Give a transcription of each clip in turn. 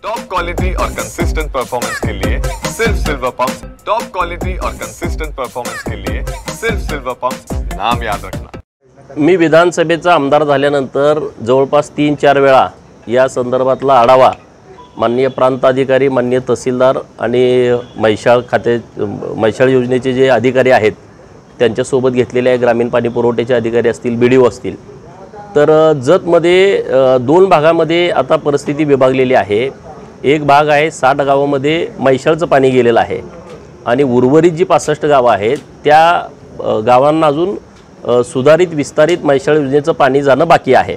Top quality और consistent performance के लिए सिर्फ सिल्वर पंप्स। टॉप क्वालिटी और कंसिस्टेंट परफॉर्मेंस के लिए सिर्फ सिल्वर पंप्स, नाम याद रखना। मी विधानसभेचा आमदार झाल्यानंतर जवळपास 3-4 वेळा या संदर्भातला आढावा माननीय प्रांताधिकारी, माननीय तहसीलदार आणि म्हैसाळ योजनेचे जे अधिकारी आहेत त्यांच्यासोबत घेतलेले आहे। ग्रामीण पाणी पुरवठ्याचे अधिकारी असतील, BDO असतील। तर जतमध्ये 2 भागामध्ये आता परिस्थिती विभागलेली आहे। एक भाग आहे 60 गावामध्ये म्हैसाळचं पाणी गेलेलं आहे आणि उर्वरित जी 65 गावं आहेत त्या गावांना अजून सुधारित विस्तारित म्हैसाळ योजनेचं पाणी जाणं बाकी आहे।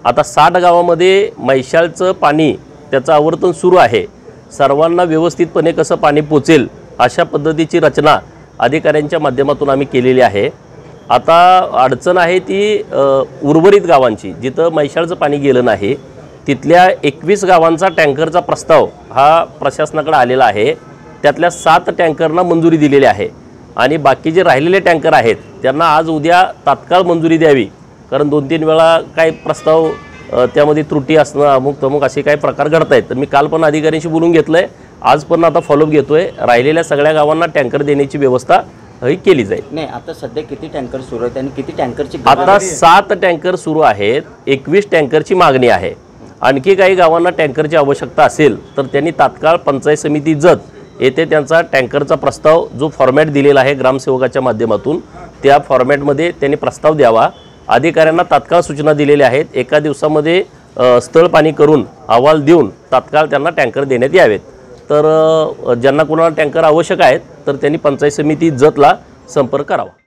आता 60 गावामध्ये म्हैसाळचं पाणी त्याचं आवर्तन सुरू आहे। सर्वांना व्यवस्थितपणे कसं पाणी पोचेल अशा पद्धतीची रचना अधिकाऱ्यांच्या माध्यमातून आम्ही केलेली आहे। आता अडचण आहे ती उर्वरित गावांची, जिथं म्हैसाळचं पाणी गेलं नाही तिथल्या 21 गावांचा टँकरचा प्रस्ताव हा प्रशासनाकडे आलेला आहे। त्यातल्या 7 टँकरना मंजुरी दिलेली आहे आणि बाकी जे राहिलेले टँकर आहेत त्यांना आज उद्या तात्काळ मंजुरी द्यावी, कारण 2-3 वेळा काही प्रस्ताव त्यामध्ये त्रुटी असणं, अमुक तमुक असे काही प्रकार घडत आहेत। तर मी काल पण अधिकाऱ्यांशी बोलून घेतलंय, आज पण आता फॉलोअप घेतोय। राहिलेल्या सगळ्या गावांना टँकर देण्याची व्यवस्था ही केली जाईल। नाही, आता सध्या किती टँकर सुरू आहेत आणि किती टँकरची आता 7 टँकर सुरू आहेत, 21 टँकरची मागणी आहे। आणखी काही गावांना टँकरची आवश्यकता असेल तर त्यांनी तात्काळ पंचायत समिती जत येथे त्यांचा टँकरचा प्रस्ताव जो फॉर्मॅट दिलेला आहे ग्रामसेवकाच्या माध्यमातून त्या फॉर्मॅटमध्ये त्यांनी प्रस्ताव द्यावा। अधिकाऱ्यांना तात्काळ सूचना दिलेल्या आहेत, एका दिवसामध्ये स्थळ पाणी करून अहवाल देऊन तात्काळ त्यांना टँकर देण्यात यावेत। तर ज्यांना कोणाला टँकर आवश्यक आहेत तर त्यांनी पंचायत समिती जतला संपर्क करावा।